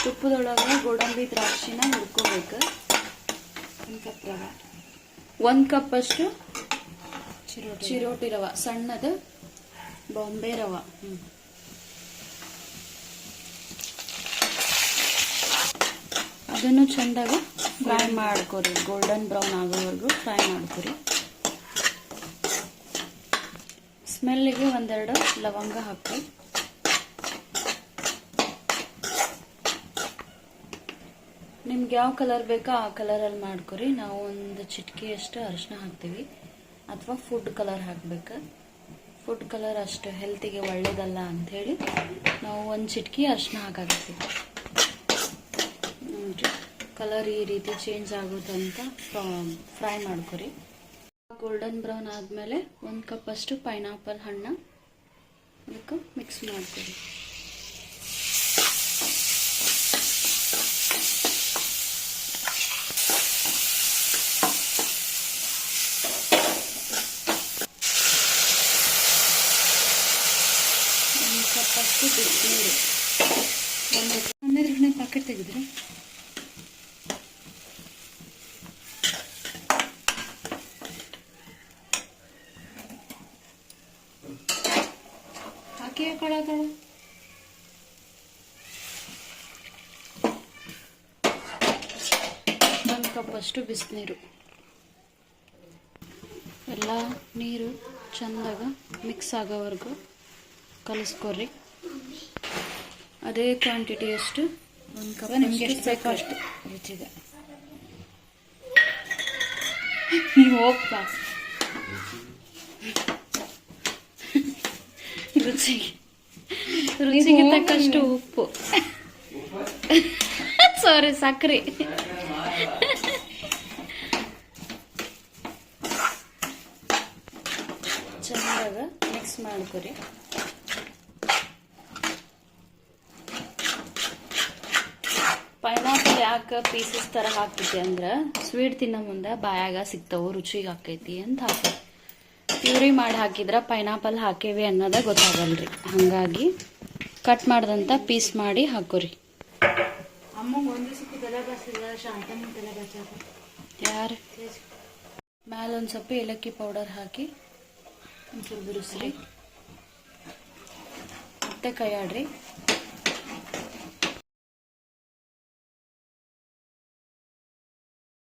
ತುಪ್ಪದೊಳಗೆ ಗೋಡಂಬಿ ದ್ರಾಕ್ಷಿನ ಹುರ್ಕೋಬೇಕು. 1 ಕಪ್ ರವೆ, 1 ಕಪ್ ಅಷ್ಟು ಚಿರೋಟಿ ರವೆ, ಸಣ್ಣದು ಬಾಂಬೆ ರವೆ. ಅದನ್ನು ಚೆಂದಾಗಿ ಫ್ರೈ ಮಾಡ್ಕೊರಿ, ಗೋಲ್ಡನ್ ಬ್ರೌನ್ ಆಗೋವರೆಗೂ ಫ್ರೈ ಮಾಡ್ಕೊರಿ. ಸ್ಮೆಲ್ಗೆ 1-2 ಲವಂಗ ಹಾಕಿ. ನಿಮ್ಗೆ ಯಾವ ಕಲರ್ ಬೇಕೋ ಆ ಕಲರಲ್ಲಿ ಮಾಡ್ಕೊರಿ. ನಾವು ಒಂದು ಚಿಟಿಕೆಯಷ್ಟು ಅರಿಶಿನ ಹಾಕ್ತೀವಿ, ಅಥವಾ ಫುಡ್ ಕಲರ್ ಹಾಕ್ಬೇಕು. ಫುಡ್ ಕಲರ್ ಅಷ್ಟು ಹೆಲ್ತಿಗೆ ಒಳ್ಳೇದಲ್ಲ ಅಂಥೇಳಿ ನಾವು ಒಂದು ಚಿಟಿಕೆ ಅರಿಶಿನ ಹಾಕಾಕತ್ತೀವಿ. ಕಲರ್ ಈ ರೀತಿ ಚೇಂಜ್ ಆಗೋದಂತ ಫ್ರೈ ಮಾಡ್ಕೊರಿ. ಗೋಲ್ಡನ್ ಬ್ರೌನ್ ಆದಮೇಲೆ 1 ಕಪ್ ಅಷ್ಟು ಪೈನಾಪಲ್ ಹಣ್ಣು ಅದಕ್ಕೆ ಮಿಕ್ಸ್ ಮಾಡ್ಕೊರಿ. ಕಪ್ಪಷ್ಟು ಬಿಸಿನೀರು, ಒಂದು ಪ್ಯಾಕೆಟ್ ತೆಗೆದ್ರಿ. ಹಾಕಿ ಕೊಡೋದಳ 1 ಕಪ್ ಅಷ್ಟು ಬಿಸಿನೀರು. ಎಲ್ಲ ನೀರು ಚೆಂದಾಗ ಮಿಕ್ಸ್ ಆಗೋವರೆಗೂ ಕಲಿಸ್ಕೊರಿ. ಅದೇ ಕ್ವಾಂಟಿಟಿ ಅಷ್ಟು 1 ಕಪ್ ನಿಮ್ಗೆ ಎಷ್ಟು ಬೇಕೋ ಅಷ್ಟು ರುಚಿಗೆ. ನೀವು ಹೋಗ್ಪ ರುಚಿಗೆ ತಕ್ಕಷ್ಟು ಉಪ್ಪು, ಸಾರಿ ಸಕ್ಕರೆ. ಚೆನ್ನಾಗ ಮಿಕ್ಸ್ ಮಾಡ್ಕೊರಿ. ಪೈನಾಪಲ್ ಯಾಕೆ ಪೀಸಸ್ ಥರ ಹಾಕ್ತೈತಿ ಅಂದ್ರೆ ಸ್ವೀಟ್ ತಿನ್ನೋ ಮುಂದೆ ಬಾಯಾಗ ಸಿಗ್ತಾವು, ರುಚಿಗೆ ಹಾಕೈತಿ ಅಂತ ಹಾಕಿ. ಪ್ಯೂರಿ ಮಾಡಿ ಹಾಕಿದ್ರೆ ಪೈನಾಪಲ್ ಹಾಕೇವಿ ಅನ್ನೋದೇ ಗೊತ್ತಾಗಲ್ರಿ. ಹಾಗಾಗಿ ಕಟ್ ಮಾಡ್ದಂಥ ಪೀಸ್ ಮಾಡಿ ಹಾಕೋರಿ. ಯಾರು ಮ್ಯಾಲ ಒಂದು ಸ್ವಲ್ಪ ಏಲಕ್ಕಿ ಪೌಡರ್ ಹಾಕಿ ಒಂಚೂರು ಬಿಡಿಸ್ರಿ, ಮತ್ತೆ ಕೈ ಆಡ್ರಿ.